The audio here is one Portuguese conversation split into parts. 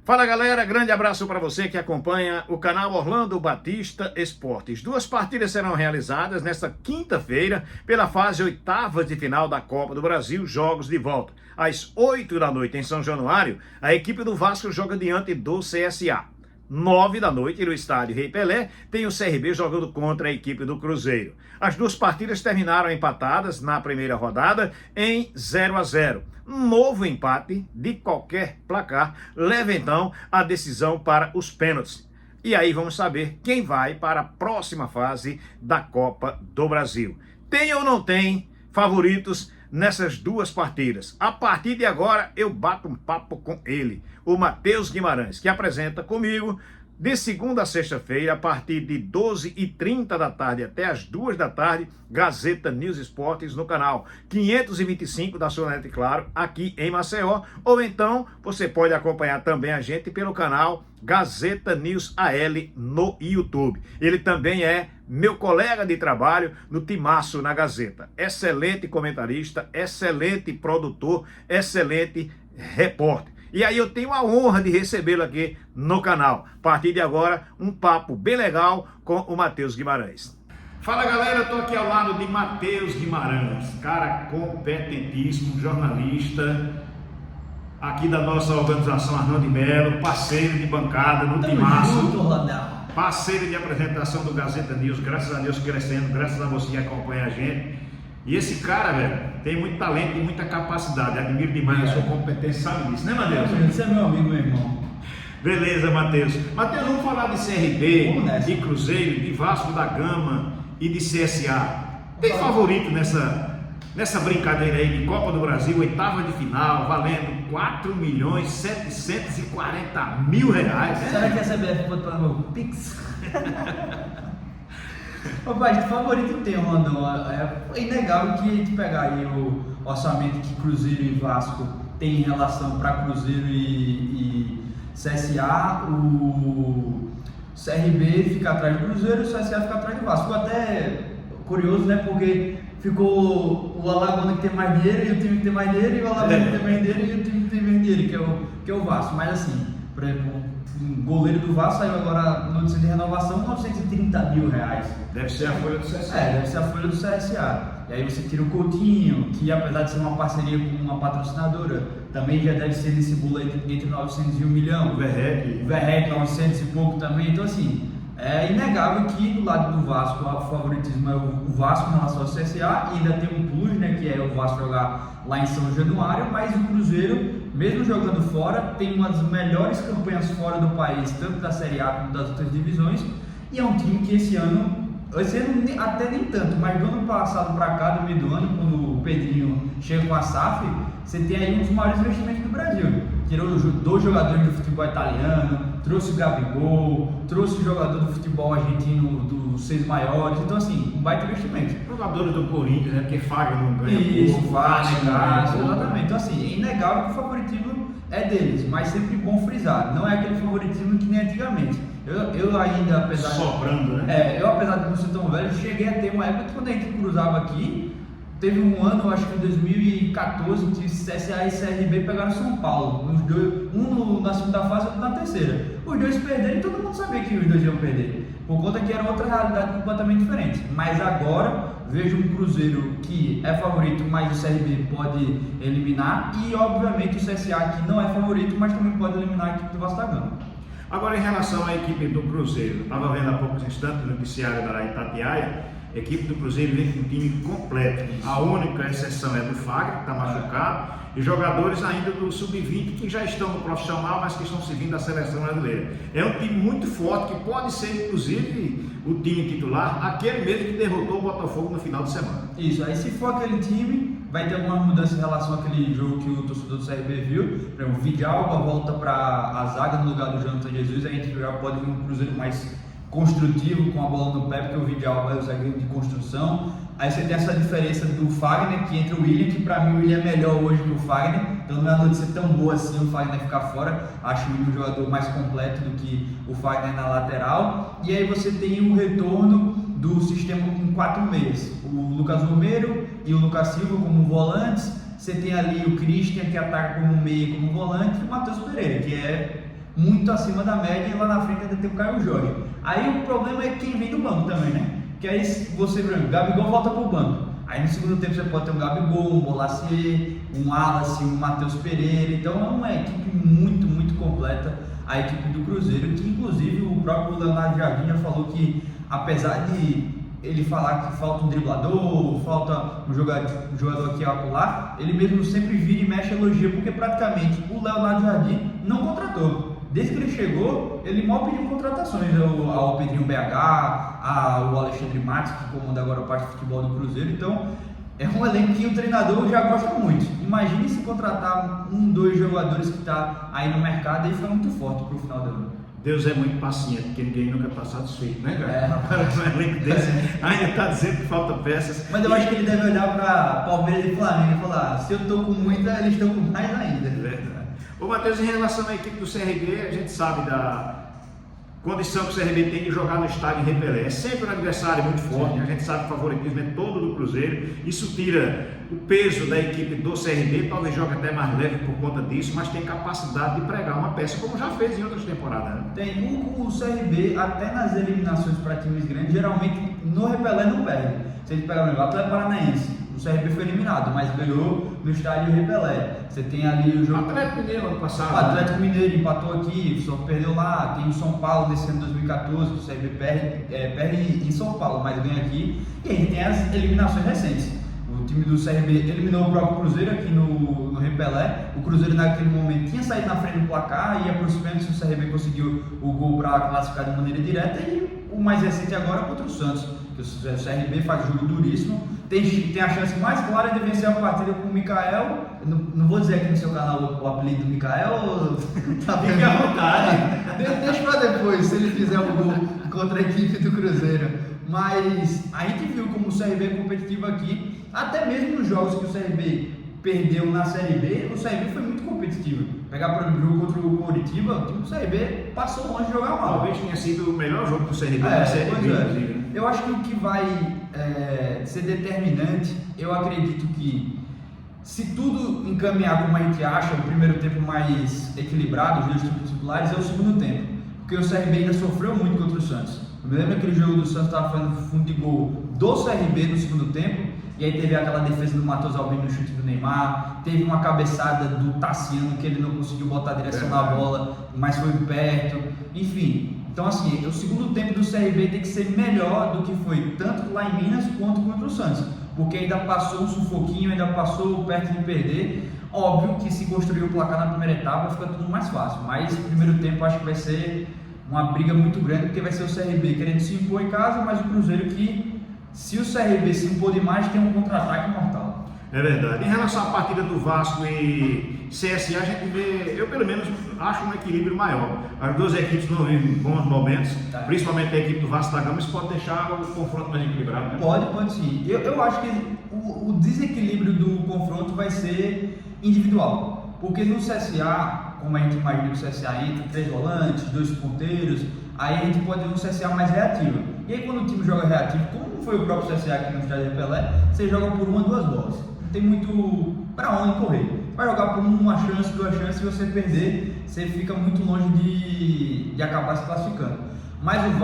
Fala galera, grande abraço para você que acompanha o canal Orlando Batista Esportes. Duas partidas serão realizadas nesta quinta-feira pela fase oitavas de final da Copa do Brasil, jogos de volta. Às 8 da noite em São Januário, a equipe do Vasco joga diante do CSA. 9 da noite no estádio Rei Pelé, tem o CRB jogando contra a equipe do Cruzeiro. As duas partidas terminaram empatadas na primeira rodada em 0-0. Novo empate de qualquer placar leva então a decisão para os pênaltis. E aí vamos saber quem vai para a próxima fase da Copa do Brasil. Tem ou não tem favoritos nessas duas partidas? A partir de agora eu bato um papo com ele, o Matheus Guimarães, que apresenta comigo de segunda a sexta-feira, a partir de 12h30 da tarde até as 2 da tarde, Gazeta News Esportes no canal 525 da Sonet, claro, aqui em Maceió. Ou então você pode acompanhar também a gente pelo canal Gazeta News AL no YouTube. Ele também é meu colega de trabalho no Timaço na Gazeta. Excelente comentarista, excelente produtor, excelente repórter. E aí eu tenho a honra de recebê-lo aqui no canal. A partir de agora, um papo bem legal com o Matheus Guimarães. Fala galera, eu estou aqui ao lado de Matheus Guimarães, cara competentíssimo, jornalista, aqui da nossa organização Arnaldo de Melo, parceiro de bancada no Timaço, parceiro de apresentação do Gazeta News, graças a Deus crescendo, graças a você que acompanha a gente. E esse cara, velho, tem muito talento e muita capacidade. Admiro demais a sua competência, sabe disso, né, Matheus? Você é meu amigo, meu irmão. Beleza, Matheus. Matheus, vamos falar de CRB, de Cruzeiro, de Vasco da Gama e de CSA. Tem favorito nessa brincadeira aí de Copa do Brasil, oitava de final, valendo R$4.740.000. Será que a CBF pode pagar meu Pix? Rapaz, de favorito tem, Rondão. É inegável que a gente pegar aí o orçamento que Cruzeiro e Vasco tem em relação para Cruzeiro e CSA, o CRB fica atrás do Cruzeiro e o CSA fica atrás do Vasco. Ficou até curioso, né? Porque ficou o Alagoano que tem mais dinheiro e o time que tem mais dinheiro, e o Alagoano que tem mais dinheiro e o time que tem mais dinheiro, que é o Vasco. Mas assim, por exemplo, um goleiro do Vasco saiu agora no notícia de renovação, R$930.000. Deve ser a folha do CSA. Deve ser a folha do CSA. E aí você tira o Coutinho, que apesar de ser uma parceria com uma patrocinadora, também já deve ser nesse bolo aí entre 900 e 1 milhão. O Verrec 900 e pouco também. Então assim, é inegável que do lado do Vasco o favoritismo é o Vasco em relação ao CSA, e ainda tem um plus, né, que é o Vasco jogar lá em São Januário, mas o Cruzeiro, mesmo jogando fora, tem uma das melhores campanhas fora do país, tanto da Série A como das outras divisões, e é um time que esse ano até nem tanto, mas do ano passado para cá, do meio do ano, quando o Pedrinho chega com a SAF, você tem aí um dos maiores investimentos do Brasil. Tirou 2 jogadores do futebol italiano, trouxe o Gabigol, trouxe o jogador do futebol argentino dos 6 maiores, então assim, um baita investimento. Jogadores do Corinthians, né? Porque Fagner não ganha. Isso, Fagner, exatamente. Então assim, é inegável que o favoritismo é deles, mas sempre bom frisar, não é aquele favoritismo que nem antigamente. Eu ainda, apesar sobrando, né? Eu apesar de não ser tão velho, cheguei a ter uma época que quando a gente cruzava aqui, teve um ano, acho que em 2014, que CSA e CRB pegaram São Paulo. Os dois, um na segunda fase e outro na terceira. Os dois perderam e todo mundo sabia que os dois iam perder, por conta que era outra realidade completamente diferente. Mas agora vejo um Cruzeiro que é favorito, mas o CRB pode eliminar, e obviamente o CSA que não é favorito, mas também pode eliminar a equipe do Vasco da Gama. Agora, em relação à equipe do Cruzeiro, estava vendo há poucos instantes no noticiário da Itatiaia, a equipe do Cruzeiro vem com um time completo. A única exceção é do Fagner, que está machucado, e jogadores ainda do Sub-20 que já estão no profissional, mas que estão seguindo a seleção brasileira. É um time muito forte, que pode ser, inclusive, o time titular, aquele mesmo que derrotou o Botafogo no final de semana. Isso, aí se for aquele time, vai ter algumas mudanças em relação àquele jogo que o torcedor do CRB viu. Por exemplo, o Vidalba volta para a zaga no lugar do Jonathan Jesus, a gente já pode ver um Cruzeiro mais construtivo com a bola no pé, porque o Vidalba é o zagueiro de construção. Aí você tem essa diferença do Fagner, que entra o William, que para mim o William é melhor hoje que o Fagner, então não é uma notícia tão boa assim o Fagner ficar fora. Acho o William um jogador mais completo do que o Fagner na lateral. E aí você tem o retorno do sistema com 4 meias, o Lucas Romero e o Lucas Silva como volantes. Você tem ali o Christian, que ataca como meia, como volante, e o Matheus Pereira, que é muito acima da média, e lá na frente ainda tem o Caio Jorge. Aí o problema é quem vem do banco também, né? Que aí você, por exemplo, Gabigol volta pro banco. Aí no segundo tempo você pode ter um Gabigol, um Bolacier, um Wallace, um Matheus Pereira. Então é uma equipe muito completa, a equipe do Cruzeiro, que inclusive o próprio Leonardo Jardim já falou que, apesar de ele falar que falta um driblador, falta um jogador aqui e acolá, ele mesmo sempre vira e mexe, elogia, porque praticamente o Leonardo Jardim não contratou. Desde que ele chegou, ele mal pediu contratações ao Pedrinho BH, ao Alexandre Matos, que comanda agora a parte de futebol do Cruzeiro. Então é um elenco que o treinador já gosta muito. Imagine se contratar 2 jogadores que está aí no mercado, e fica muito forte para o final do ano. Deus é muito paciente, porque ninguém nunca está satisfeito, né, cara? Um elenco desse ainda está dizendo que falta peças. Mas eu acho que ele deve olhar para Palmeiras e Flamengo e falar: se eu estou com muita, eles estão com mais ainda. Verdade. Ô Matheus, em relação à equipe do CRB, a gente sabe da condição que o CRB tem de jogar no estádio em Repelé. É sempre um adversário muito forte. Sim. A gente sabe que o favoritismo é todo do Cruzeiro. Isso tira o peso da equipe do CRB, talvez jogue até mais leve por conta disso, mas tem capacidade de pregar uma peça, como já fez em outras temporadas. Né? Tem. O CRB, até nas eliminações para times grandes, geralmente no Repelé não perde. Se a gente pegar o Atlético Paranaense, o CRB foi eliminado, mas ganhou no estádio Repelé. Você tem ali o jogo. O Atlético Mineiro ano passado. O Atlético Mineiro empatou aqui, só perdeu lá. Tem o São Paulo desse ano 2014, que o CRB perde em São Paulo, mas ganha aqui. E aí tem as eliminações recentes. O time do CRB eliminou o próprio Cruzeiro aqui no Repelé. O Cruzeiro naquele momento tinha saído na frente do placar, ia para os pênaltis, o CRB conseguiu o gol para classificar de maneira direta. E o mais recente agora contra o Santos, que o CRB faz jogo duríssimo. Tem a chance mais clara de vencer a partida com o Mikael. Não vou dizer aqui no seu canal o apelido do Mikael. Fique à vontade. Deixa para depois, se ele fizer um gol contra a equipe do Cruzeiro. Mas a gente viu como o CRB é competitivo aqui. Até mesmo nos jogos que o CRB perdeu na Série B, o CRB foi muito competitivo. Pegar para o jogo contra o Coritiba, o time do CRB passou longe de jogar mal. Talvez tenha sido o melhor jogo do CRB na Série B. Eu acho que o que vai ser determinante, eu acredito que, se tudo encaminhar como a gente acha, o primeiro tempo mais equilibrado, os 2 times titulares, é o segundo tempo. Porque o CRB ainda sofreu muito contra o Santos. Eu me lembro que aquele jogo do Santos estava fazendo fundo de gol do CRB no segundo tempo, e aí teve aquela defesa do Matheus Albino no chute do Neymar, teve uma cabeçada do Tassiano que ele não conseguiu botar a direção na bola, mas foi perto, enfim. Então assim, o segundo tempo do CRB tem que ser melhor do que foi tanto lá em Minas quanto contra o Santos, porque ainda passou um sufoquinho, ainda passou perto de perder. Óbvio que se construir o placar na primeira etapa fica tudo mais fácil, mas o primeiro tempo acho que vai ser uma briga muito grande, porque vai ser o CRB querendo se impor em casa, mas o Cruzeiro que, se o CRB se impor demais, tem um contra-ataque mortal. É verdade. Em relação à partida do Vasco e CSA, a gente vê, eu pelo menos acho um equilíbrio maior. As 2 equipes não vivem bons momentos, principalmente a equipe do Vasco da Gama, isso pode deixar o confronto mais equilibrado, né? Pode sim. Eu acho que o desequilíbrio do confronto vai ser individual, porque no CSA, como a gente imagina que o CSA entra, 3 volantes, 2 ponteiros, aí a gente pode ver um CSA mais reativo. E aí quando o time joga reativo, como foi o próprio CSA aqui no estádio de Pelé, você joga por 1 ou 2 bolas. Não tem muito para onde correr. Vai jogar por 1 chance, 2 chances, se você perder, você fica muito longe de acabar se classificando. Mas o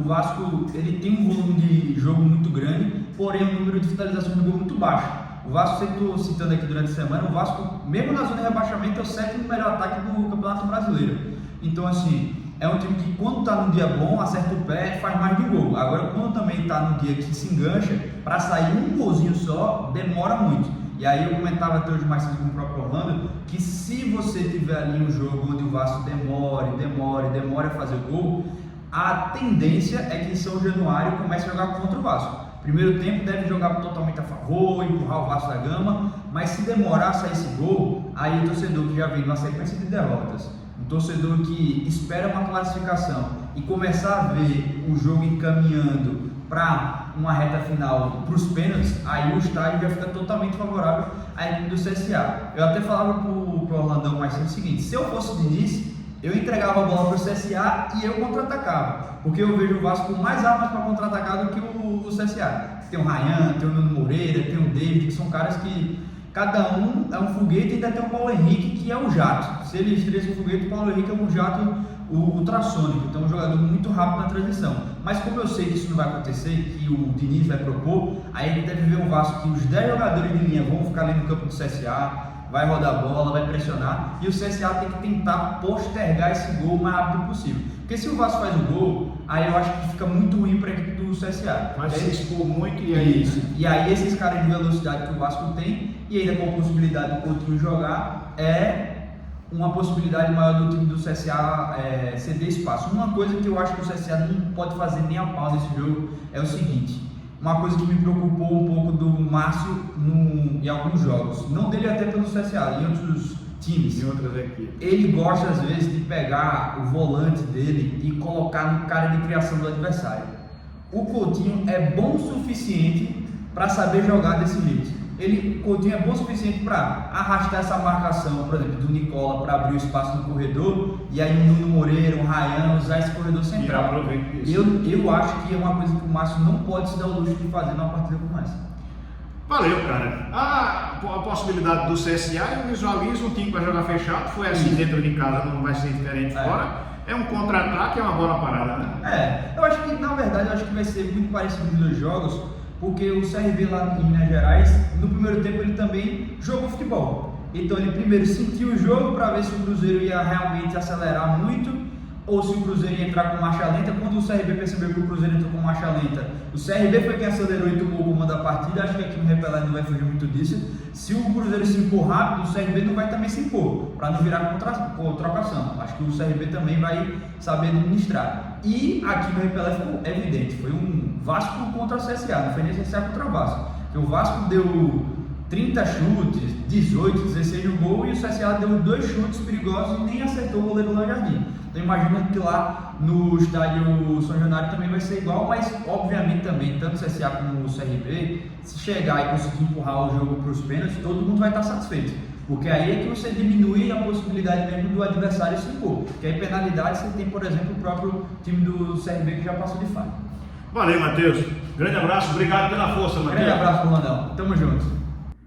Vasco ele tem um volume de jogo muito grande, porém o número de finalizações do gol muito baixo. O Vasco, sempre estou citando aqui durante a semana, o Vasco, mesmo na zona de rebaixamento, é o 7º melhor ataque do Campeonato Brasileiro. Então, assim, é um time que quando está num dia bom, acerta o pé, faz mais de um gol. Agora, quando também está num dia que se engancha, para sair um golzinho só, demora muito. E aí eu comentava até hoje mais cedo com o próprio Orlando, que se você tiver ali um jogo onde o Vasco demore a fazer gol, a tendência é que em São Januário comece a jogar contra o Vasco. Primeiro tempo deve jogar totalmente a favor, empurrar o Vasco da Gama, mas se demorar a sair esse gol, aí o torcedor que já vem numa sequência de derrotas, um torcedor que espera uma classificação e começar a ver o jogo encaminhando para uma reta final, para os pênaltis, aí o estádio já fica totalmente favorável à equipe do CSA. Eu até falava para o Orlandão mais cedo o seguinte: se eu fosse o Diniz, eu entregava a bola para o CSA e eu contra-atacava, porque eu vejo o Vasco com mais armas para contra-atacar do que o CSA. Tem o Ryan, tem o Nuno Moreira, tem o David, que são caras que cada um é um foguete, e ainda tem o Paulo Henrique, que é o jato. Se ele estressa o foguete, o Paulo Henrique é um jato ultrassônico, então é um jogador muito rápido na transição. Mas como eu sei que isso não vai acontecer, que o Diniz vai propor, aí ele deve ver um Vasco que os 10 jogadores de linha vão ficar ali no campo do CSA, vai rodar a bola, vai pressionar, e o CSA tem que tentar postergar esse gol o mais rápido possível. Porque se o Vasco faz o gol, aí eu acho que fica muito ruim para a equipe do CSA. Vai se expor muito e aí... Isso. E aí esses caras de velocidade que o Vasco tem, e ainda com a possibilidade do Coutinho jogar, é uma possibilidade maior do time do CSA ceder espaço. Uma coisa que eu acho que o CSA não pode fazer nem a pau nesse jogo é o seguinte: uma coisa que me preocupou um pouco do Márcio em alguns jogos, não dele até pelo CSA, em outros times, em outras equipes, ele gosta às vezes de pegar o volante dele e colocar no cara de criação do adversário. O Coutinho é bom o suficiente para saber jogar desse jeito. Coutinho é bom o suficiente para arrastar essa marcação, por exemplo, do Nicola, para abrir o espaço no corredor, e aí o Nuno Moreira, o Ryan, usar esse corredor central. Eu acho que é uma coisa que o Márcio não pode se dar o luxo de fazer numa partida como essa. Valeu, cara. A possibilidade do CSA, eu visualizo um time que vai jogar fechado, foi assim dentro de casa, não vai ser diferente fora. É um contra-ataque, é uma bola parada, né? Eu acho que, na verdade, vai ser muito parecido nos dois jogos, porque o CRB lá em Minas Gerais, no primeiro tempo ele também jogou futebol. Então ele primeiro sentiu o jogo para ver se o Cruzeiro ia realmente acelerar muito, ou se o Cruzeiro ia entrar com marcha lenta. Quando o CRB percebeu que o Cruzeiro entrou com marcha lenta, o CRB foi quem acelerou e tomou o comando da partida. Acho que aqui no Repelé não vai fugir muito disso. Se o Cruzeiro se impor rápido, o CRB não vai também se impor, para não virar trocação. Acho que o CRB também vai saber administrar. E aqui no Repelé ficou evidente, foi um Vasco contra o CSA, não foi nem CSA contra o Vasco. Porque o Vasco deu 30 chutes, 18, 16 no gol, e o CSA deu 2 chutes perigosos e nem acertou o goleiro lá Jardim. Então imagino que lá no estádio São Januário também vai ser igual, mas obviamente também, tanto o CSA como o CRB, se chegar e conseguir empurrar o jogo para os pênaltis, todo mundo vai estar satisfeito. Porque aí é que você diminui a possibilidade mesmo do adversário se impor. Porque aí penalidade você tem, por exemplo, o próprio time do CRB que já passou de fase. Valeu, Matheus. Grande abraço, obrigado pela força, Matheus. Grande abraço, Rolandão. Tamo junto.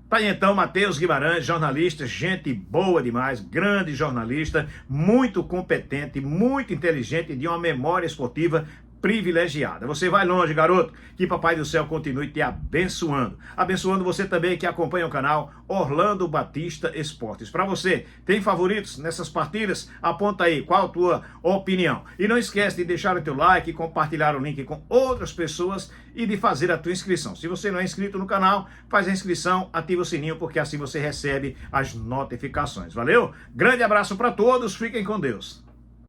Tá aí então, Matheus Guimarães, jornalista, gente boa demais, grande jornalista, muito competente, muito inteligente, de uma memória esportiva privilegiada. Você vai longe, garoto. Que Papai do Céu continue te abençoando. Abençoando você também que acompanha o canal Orlando Batista Esportes. Para você, tem favoritos nessas partidas? Aponta aí, qual a tua opinião? E não esquece de deixar o teu like, compartilhar o link com outras pessoas e de fazer a tua inscrição. Se você não é inscrito no canal, faz a inscrição, ativa o sininho, porque assim você recebe as notificações. Valeu? Grande abraço para todos, fiquem com Deus.